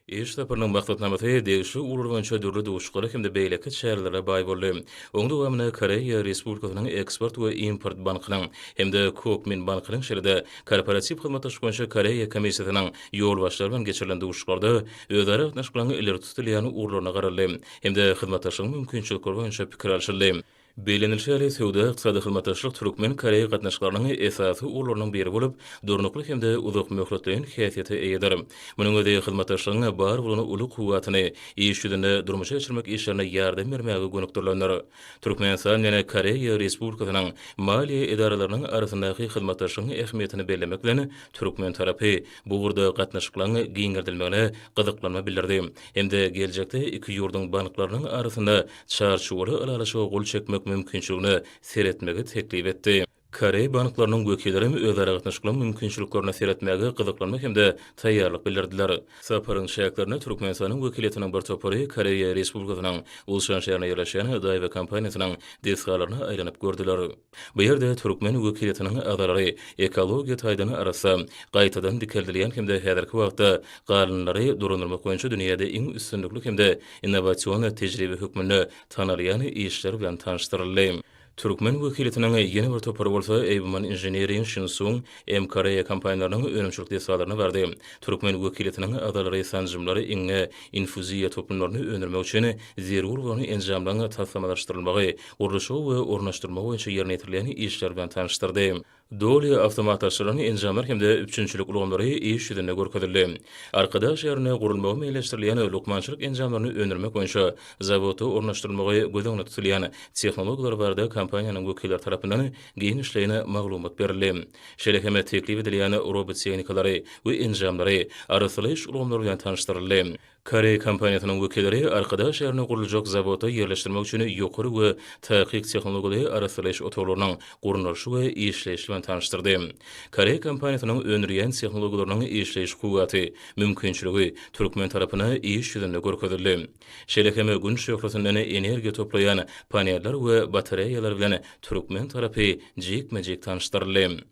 Eşdeparnyň maksatnamasy degişli ulurgança dürli duşgary hemde beýleki şäherlere baý boldy. Oňda wamyna Koreýa Respublikasynyň Eksport we Import bankynyň hemde Kokmin bankynyň şeride korporatiw hyzmatlaşmagy Koreýa komissiýasynyň ýol başlary bilen geçirilen duşgarda özara gatnaşyklaryny ileri tutulýan urlaryna garaldy. Hemde hyzmatlaşygyň mümkinçilikleri boýunça pikir alşyldy. Beýlenilşäli Sowda ykdysady hyzmatlaşyk Türkmen Koreýa gatnaşyklarynyň esasy urlarynyň biri bolup, durnukly hemde uzak möhletleýän häsiýeti eýdir. Munyň özi hyzmatlaşygyň bar bolan uly kuwwatyny iş ýüzünde durmuşa geçirmek işlerine ýardam bermäge gönükdirlenler. Türkmenistan ýene Koreýa Respublikasynyň maliýe edaralarynyň arasyndaky hyzmatlaşygyň ähmiýetini bellemek bilen Türkmen tarapy bu urda gatnaşyklaryny giňertilmegine gyzyklanma bildirdi. Hemde geljekde iki ýurdun banklarynyň arasynda çarşuwary alalaşyga gol çekmek mümkinçiligini seretmegi teklip etdi. Koreýa banklarynyň wekilleri özara gatnaşyklaryň mümkinçiliklerini seretmäge gyzyklanmak hemde taýýarlyk bildirdiler. Saparyň şäherlerine Türkmenistanyň wekiliýetiniň bir topary Koreýa Respublikasynyň Ulsan şäherine ýerleşen daýwa kompaniýasynyň desgalaryna aýlanyp gördüler. Bu ýerde Türkmen wekiliýetiniň adalary ekologiýa taýdany arasa gaýtadan dikeldilýän hemde häzirki wagtda galynlary durundurmak boýunça dünýäde iň üstünlikli hemde innowasion tejribe hükmünde tanalýan işler bilen tanışdyryldy. Türkmen wekiliýetiniň ýene bir topary bolsa Eybuman Engineering Shinsung Koreýa kompaniýalarynyň önümçilik desalaryna berdi. Türkmen wekiliýetiniň adalary sanjymlary iňe infuziýa toplumlaryny öňürmek üçin zerur bolan enjamlaryň taslamalaşdyrylmagy, urulşy we ornaşdyrma boýunça ýerine ýetirilýän işler bilen tanışdyrdy. Doli awtomatlaşylan enjamlar hemde üçünçilik ulgamlary iş ýüzünde görkezildi. Arkada şäherine gurulmagy meýleşdirilýän lukmançylyk enjamlaryny öňürmek boýunça zawody ornaşdyrylmagy gözüňde tutulýan tehnologiýalar barada kompaniýanyň wekilleri tarapyndan giň işleýine maglumat berildi. Şeýle hem teklip edilýän robot tehnikalary we enjamlary arasly iş ulgamlary bilen tanışdyryldy. Koreýa kompaniýasynyň wekilleri arkada şäherine guruljak zawody ýerleşdirmek üçin ýokary we taýyk tehnologiýalary arasly iş otoglarynyň gurulşy we işleýişi bilen tanışdyrdy. Koreýa kompaniýasynyň öňürýän tehnologiýalarynyň işleýiş kuwwaty, mümkinçiligi Türkmen tarapyna iş ýüzünde görkezildi. Şeýle hem gün şöhretiniň energiýa toplaýan panellar we batareýalar bilen Türkmen tarapy jekmejek tanışdyryldy.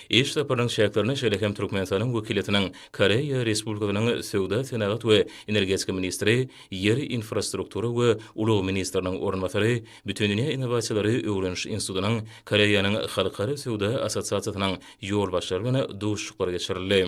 İş saparyň şäherlerine şeýle hem Türkmenistanyň wekiliýetiniň Koreýa Respublikasynyň Sowda Senagat we Energetika ministri, ýer infrastruktura we ulug ministriniň ornbasary, Bütün dünýä innovasiýalary öwreniş institutynyň Koreýanyň halkara sowda assosiasiýasynyň ýol başlary bilen duşuklar geçirildi.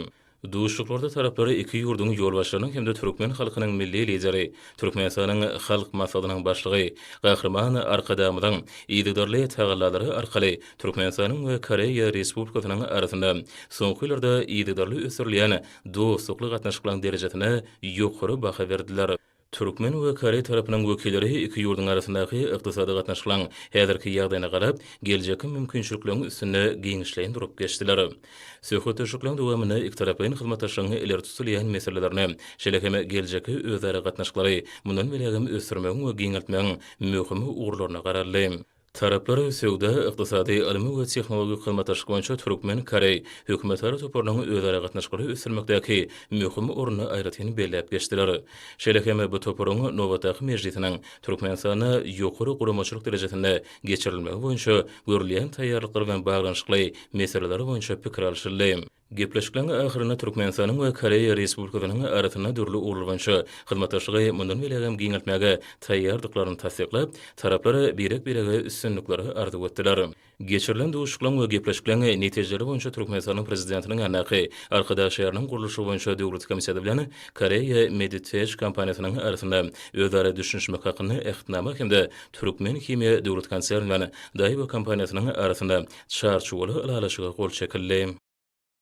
Duşuklarda tarapları iki ýurdun ýol başlarynyň hemde Türkmen halkynyň milli lideri, Türkmenistanyň halk maslahatynyň başlygy, gahrman arkadamyň ýygydarly tagallalary arkaly Türkmenistanyň we Koreýa Respublikasynyň arasynda soňky ýyllarda ýygydarly ösürilýän dostlukly gatnaşyklaryň derejesine ýokary baha berdiler. Türkmen we Koreýa tarapynyň wekilleri iki ýurdun arasyndaky ykdysady gatnaşyklaryň häzirki ýagdaýyna garap, geljeki mümkinçilikleriň üstünde giňişleýän durup geçdiler. Söhbet döşükleriň dowamyny iki taraplaryň hyzmatlaşygyny ileri tutulýan meselelerini, şeýle hem geljeki özara gatnaşyklary mundan belegem ösürmegiň we giňeltmegiň möhüm urlaryna garaldy. Taraplar sowda, ykdysady, ilmi we tehnologik hyzmatlaşyk boýunça Türkmen Koreýa hökümetlери toparlaryň özara gatnaşyklary ösürmekdäki möhüm orny aýratyny belläp geçdiler. Şeýle hem bu toparlaryň Nowatag mejlisiniň Türkmenistana ýokary guramaçylyk derejesinde geçirilmegi boýunça görülýän taýýarlyklary bilen baglanyşykly meseleler boýunça pikir alşyldy. Gepleşiklerin ahyryna Türkmenistanyň we Koreýa Respublikasynyň arasynda dürli urulgança hyzmatlaşygy mundan belegem giňeltmäge taýýardyklaryny tasdiklap, taraplary birek-birege üstünlikleri arzuw etdiler. Geçirilen duşuklaryň we gepleşiklerin netijeleri boýunça Türkmenistanyň prezidentiniň anaky arkada şäheriniň gurulşy boýunça döwlet komissiýasy bilen Koreýa Meditech kompaniýasynyň arasynda özara düşünmek hakyny ähdnama hemde Türkmen Himiýa döwlet konserni bilen daýwa kompaniýasynyň arasynda çarşuwaly alalaşyga gol çekildi.